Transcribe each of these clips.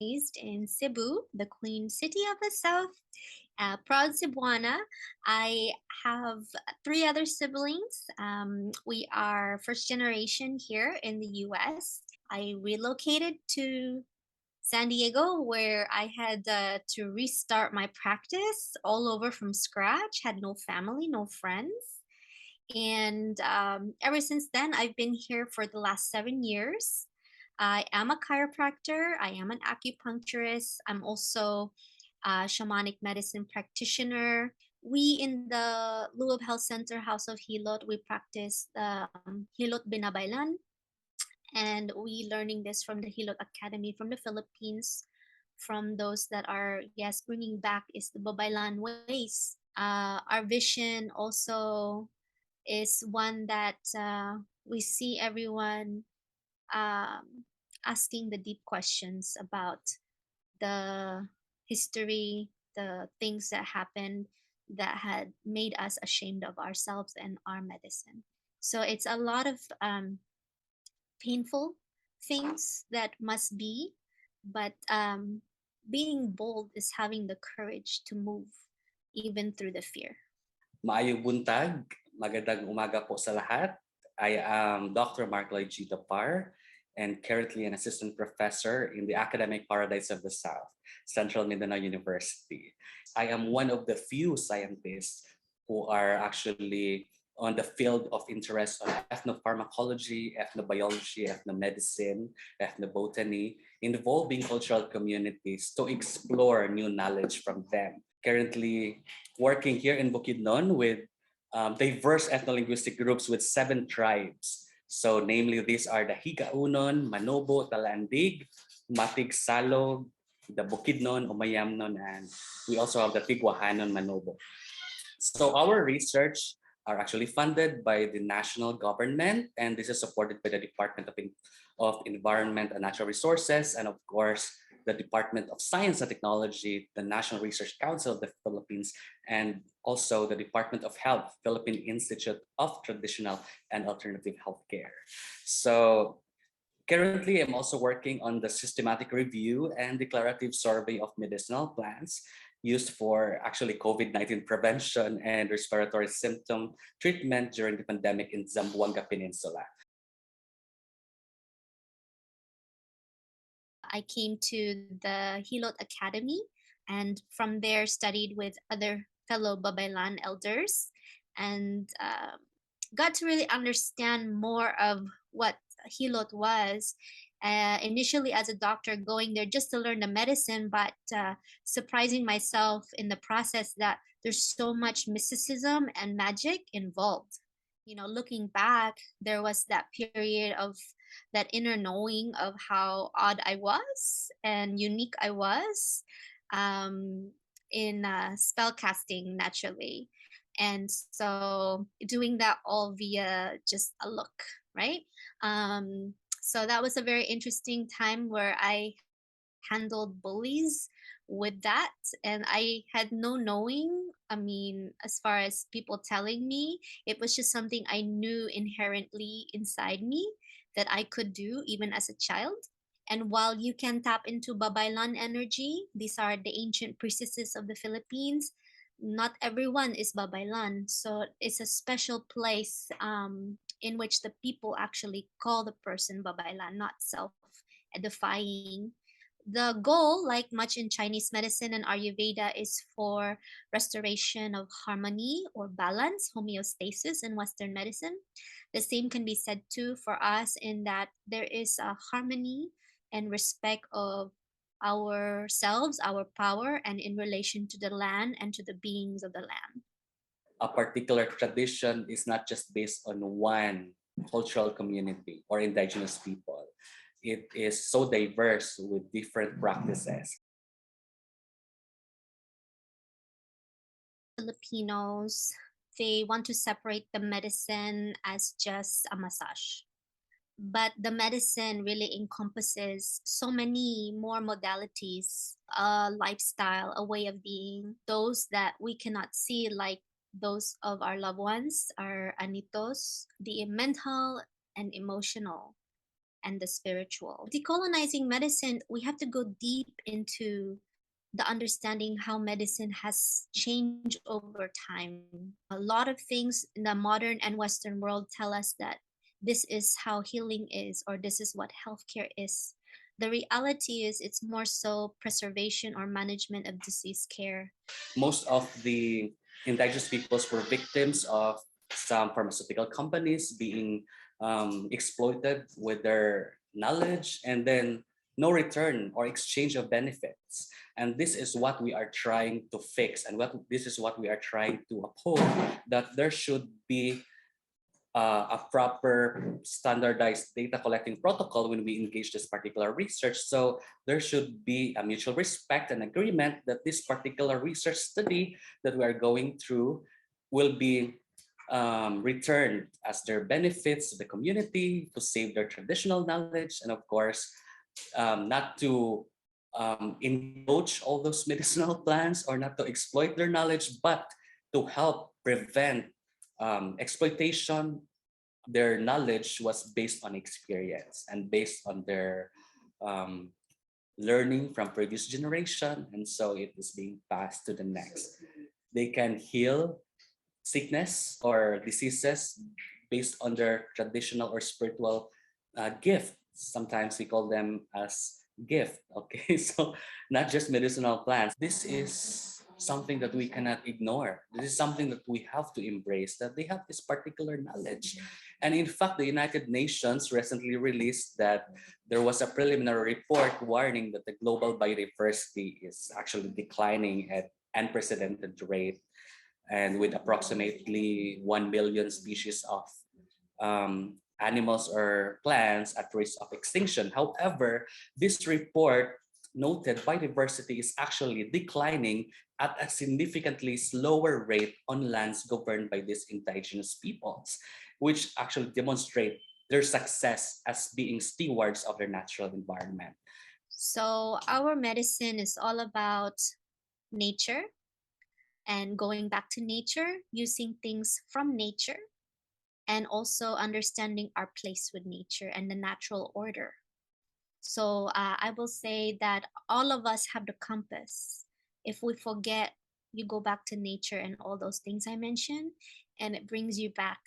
raised in Cebu, the Queen City of the South. Proud Cebuana. I have three other siblings. We are first generation here in the US. I relocated to San Diego, where I had to restart my practice all over from scratch, had no family, no friends. And ever since then, I've been here for the last 7 years. I am a chiropractor, I am an acupuncturist, I'm also a shamanic medicine practitioner. We in the Luib Health Center, House of Hilot, we practice Hilot Binabaylan, and we learning this from the Hilot Academy from the Philippines, from those that are, yes, bringing back is the Babaylan ways. Our vision also is one that we see everyone um, asking the deep questions about the history, the things that happened that had made us ashamed of ourselves and our medicine. So it's a lot of painful things that must be, but being bold is having the courage to move even through the fear. Maayong buntag, magandang umaga po sa lahat. I am Dr. Lloyd Dapar and currently an assistant professor in the academic paradise of the South, Central Mindanao University. I am one of the few scientists who are actually on the field of interest on ethnopharmacology, ethnobiology, ethnomedicine, ethnobotany, involving cultural communities to explore new knowledge from them. Currently working here in Bukidnon with diverse ethno-linguistic groups with 7 tribes. So namely, these are the Higaonon, Manobo, Talaandig, Matigsalug, the Bukidnon, Umayamnon, and we also have the Tigwahanon, Manobo. So our research are actually funded by the national government, and this is supported by the Department of Environment and Natural Resources, and of course, the Department of Science and Technology, the National Research Council of the Philippines, and also the Department of Health, Philippine Institute of Traditional and Alternative Healthcare. So currently, I'm also working on the systematic review and declarative survey of medicinal plants used for actually COVID-19 prevention and respiratory symptom treatment during the pandemic in Zamboanga Peninsula. I came to the Hilot Academy and from there studied with other fellow Babaylan elders and got to really understand more of what Hilot was. Initially, as a doctor, going there just to learn the medicine, but surprising myself in the process that there's so much mysticism and magic involved. You know, looking back, there was that period of that inner knowing of how odd I was and unique I was um, in spell casting naturally. And so doing that all via just a look, right? So that was a very interesting time where I handled bullies with that. And I had no knowing. I mean, as far as people telling me, it was just something I knew inherently inside me that I could do even as a child. And while you can tap into Babaylan energy, these are the ancient priestesses of the Philippines. Not everyone is Babaylan. So it's a special place in which the people actually call the person Babaylan, not self edifying. The goal, like much in Chinese medicine and Ayurveda, is for restoration of harmony or balance, homeostasis in Western medicine. The same can be said too for us in that there is a harmony and respect of ourselves, our power, and in relation to the land and to the beings of the land. A particular tradition is not just based on one cultural community or indigenous people. It is so diverse with different practices. Filipinos, they want to separate the medicine as just a massage. But the medicine really encompasses so many more modalities, a lifestyle, a way of being, those that we cannot see, like those of our loved ones, our anitos, the mental and emotional. and the spiritual. Decolonizing medicine, we have to go deep into the understanding how medicine has changed over time. A lot of things in the modern and Western world tell us that this is how healing is, or this is what healthcare is. The reality is, it's more so preservation or management of disease care. Most of the indigenous peoples were victims of some pharmaceutical companies being exploited with their knowledge, and then no return or exchange of benefits. And this is what we are trying to fix, and this is what we are trying to uphold, that there should be a proper standardized data collecting protocol when we engage this particular research. So there should be a mutual respect and agreement that this particular research study that we are going through will be returned as their benefits to the community, to save their traditional knowledge, and of course, not to encroach all those medicinal plants or not to exploit their knowledge, but to help prevent exploitation. Their knowledge was based on experience and based on their um, learning from previous generation, and so it is being passed to the next. They can heal sickness or diseases based on their traditional or spiritual gift. Sometimes we call them as gift. Okay, so not just medicinal plants. This is something that we cannot ignore. This is something that we have to embrace, that they have this particular knowledge. And in fact, the United Nations recently released that there was a preliminary report warning that the global biodiversity is actually declining at unprecedented rate, and with approximately 1 million species of animals or plants at risk of extinction. However, this report noted biodiversity is actually declining at a significantly slower rate on lands governed by these indigenous peoples, which actually demonstrate their success as being stewards of their natural environment. So, our medicine is all about nature and going back to nature, using things from nature, and also understanding our place with nature and the natural order. So I will say that all of us have the compass. If we forget, you go back to nature and all those things I mentioned, and it brings you back.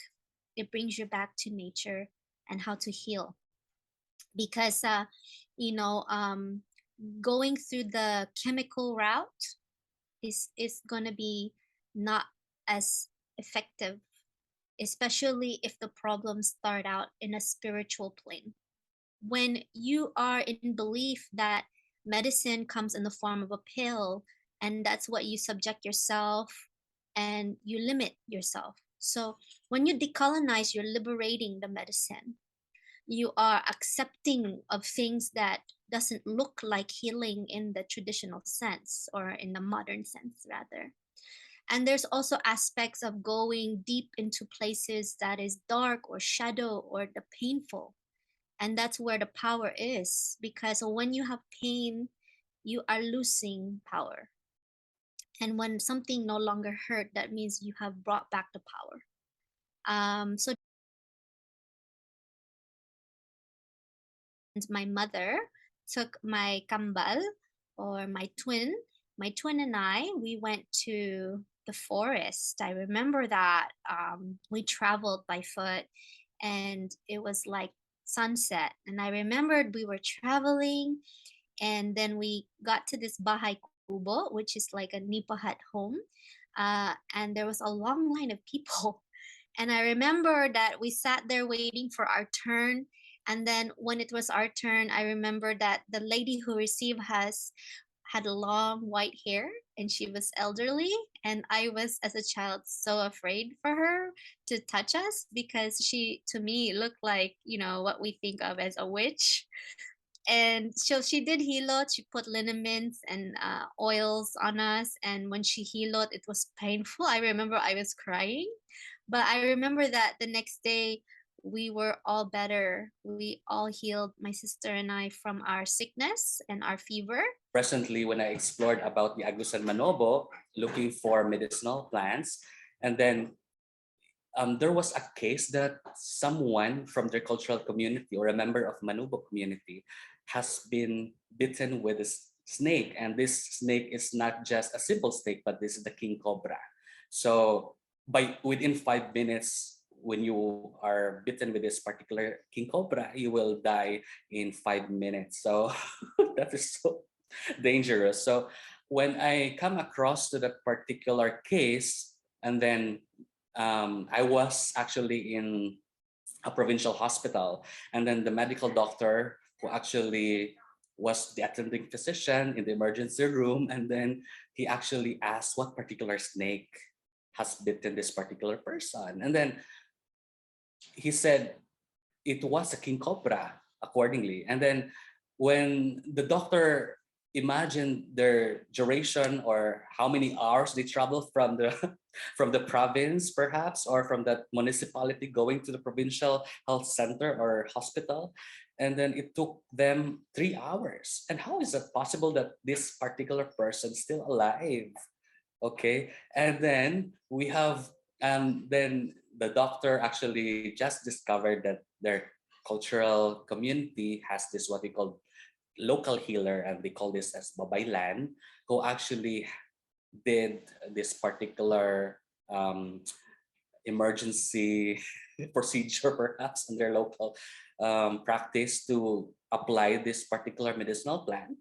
It brings you back to nature and how to heal. Because, you know, going through the chemical route is gonna be not as effective, especially if the problems start out in a spiritual plane. When you are in belief that medicine comes in the form of a pill, and that's what you subject yourself, and you limit yourself. So when you decolonize, you're liberating the medicine. You are accepting of things that doesn't look like healing in the traditional sense, or in the modern sense rather. And there's also aspects of going deep into places that is dark or shadow or the painful. And that's where the power is, because when you have pain, you are losing power. And when something no longer hurt, that means you have brought back the power. So my mother took my kambal, or my twin and I, we went to the forest. I remember that we traveled by foot, and it was like sunset. And I remembered we were traveling, and then we got to this bahay kubo, which is like a nipa hut home. And there was a long line of people. And I remember that we sat there waiting for our turn. And then when it was our turn, I remember that the lady who received us had long white hair, and she was elderly. And I was, as a child, so afraid for her to touch us, because she, to me, looked like, you know, what we think of as a witch. And so she did hilot. She put liniments and oils on us. And when she hilot, it was painful. I remember I was crying. But I remember that the next day, we were all better. We all healed, my sister and I, from our sickness and our fever. Presently, when I explored about the Agusan Manobo, looking for medicinal plants, and then there was a case that someone from their cultural community or a member of Manobo community has been bitten with a snake, and this snake is not just a simple snake, but this is the king cobra. So by within 5 minutes, when you are bitten with this particular king cobra, you will die in 5 minutes. So that is so dangerous. So when I come across to that particular case, and then I was actually in a provincial hospital, and then the medical doctor who actually was the attending physician in the emergency room, and then he actually asked what particular snake has bitten this particular person, and then he said it was a king cobra accordingly. And then when the doctor imagined their duration or how many hours they traveled from the from the province perhaps, or from that municipality going to the provincial health center or hospital, and then it took them 3 hours. And how is it possible that this particular person is still alive? Okay, and then we have then the doctor actually just discovered that their cultural community has this what we call local healer, and they call this as babaylan, who actually did this particular emergency procedure perhaps in their local practice to apply this particular medicinal plant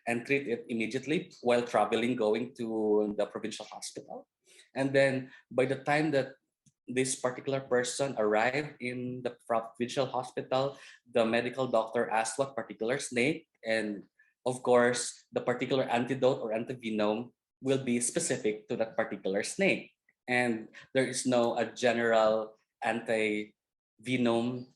and treat it immediately while traveling going to the provincial hospital. And then by the time that this particular person arrived in the provincial hospital, the medical doctor asked what particular snake, and of course the particular antidote or antivenom will be specific to that particular snake. And there is no a general anti-venom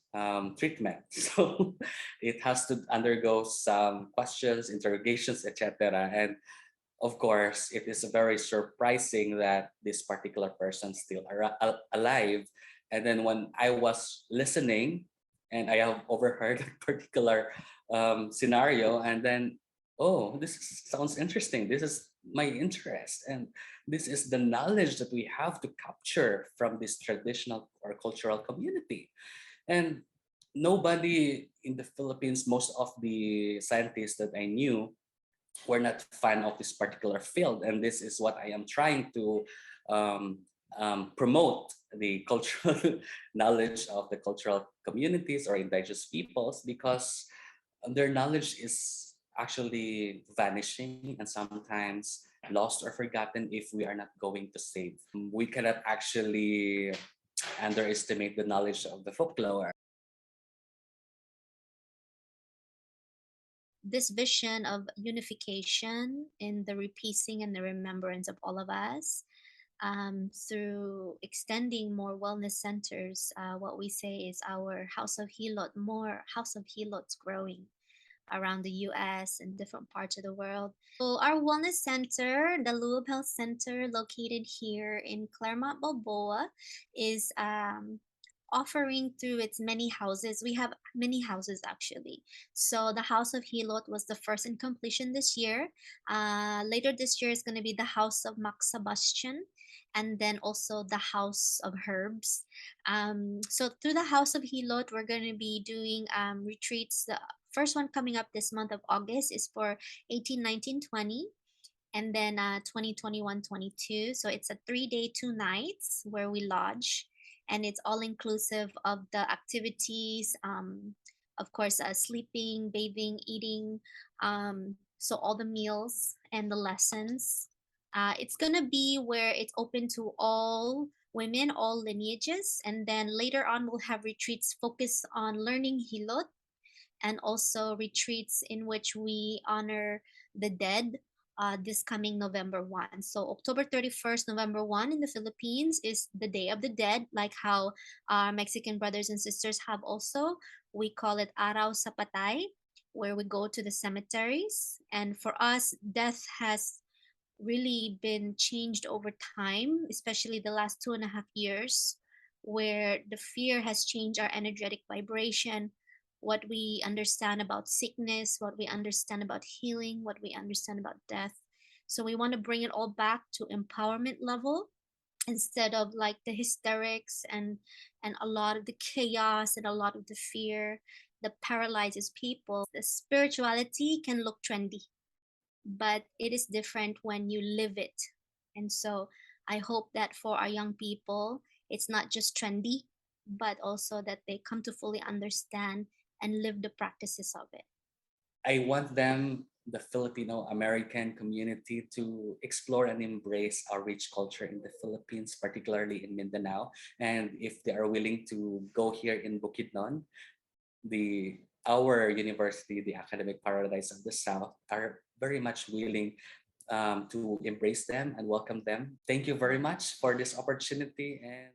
treatment. So it has to undergo some questions, interrogations, etc. And of course, it is very surprising that this particular person still alive. And then when I was listening, and I have overheard a particular scenario, and then, oh, sounds interesting. This is my interest, and this is the knowledge that we have to capture from this traditional or cultural community. And nobody in the Philippines, most of the scientists that I knew, were not fan of this particular field, and this is what I am trying to um, promote the cultural knowledge of the cultural communities or indigenous peoples, because their knowledge is actually vanishing and sometimes lost or forgotten if we are not going to save. We cannot actually underestimate the knowledge of the folklore. This vision of unification in the repiecing and the remembrance of all of us, through extending more wellness centers. What we say is our House of Hilot, more House of Hilots growing around the US and different parts of the world. So our wellness center, the Luib Health Center, located here in Claremont, Balboa, is offering through its many houses. We have many houses actually. So the House of Hilot was the first in completion this year. Later this year is going to be the House of Max Sebastian, and then also the House of Herbs. So through the House of Hilot, we're going to be doing retreats. The first one coming up this month of August is for 18, 19, 20. And then 2021, 22. So it's a 3 day, 2 nights where we lodge, and it's all inclusive of the activities, of course, sleeping, bathing, eating, so all the meals and the lessons. It's gonna be where it's open to all women, all lineages, and then later on we'll have retreats focused on learning Hilot, and also retreats in which we honor the dead this coming November 1. So October 31st, November 1 in the Philippines is the Day of the Dead, like how our Mexican brothers and sisters have also. We call it Araw sa Patay, where we go to the cemeteries. And for us, death has really been changed over time, especially the last 2.5 years, where the fear has changed our energetic vibration, what we understand about sickness, what we understand about healing, what we understand about death. So we want to bring it all back to empowerment level, instead of like the hysterics and a lot of the chaos and a lot of the fear that paralyzes people. The spirituality can look trendy, but it is different when you live it. And so I hope that for our young people, it's not just trendy, but also that they come to fully understand and live the practices of it. I want them, the Filipino American community, to explore and embrace our rich culture in the Philippines, particularly in Mindanao. And if they are willing to go here in Bukidnon, the our university, the Academic Paradise of the South, are very much willing to embrace them and welcome them. Thank you very much for this opportunity, and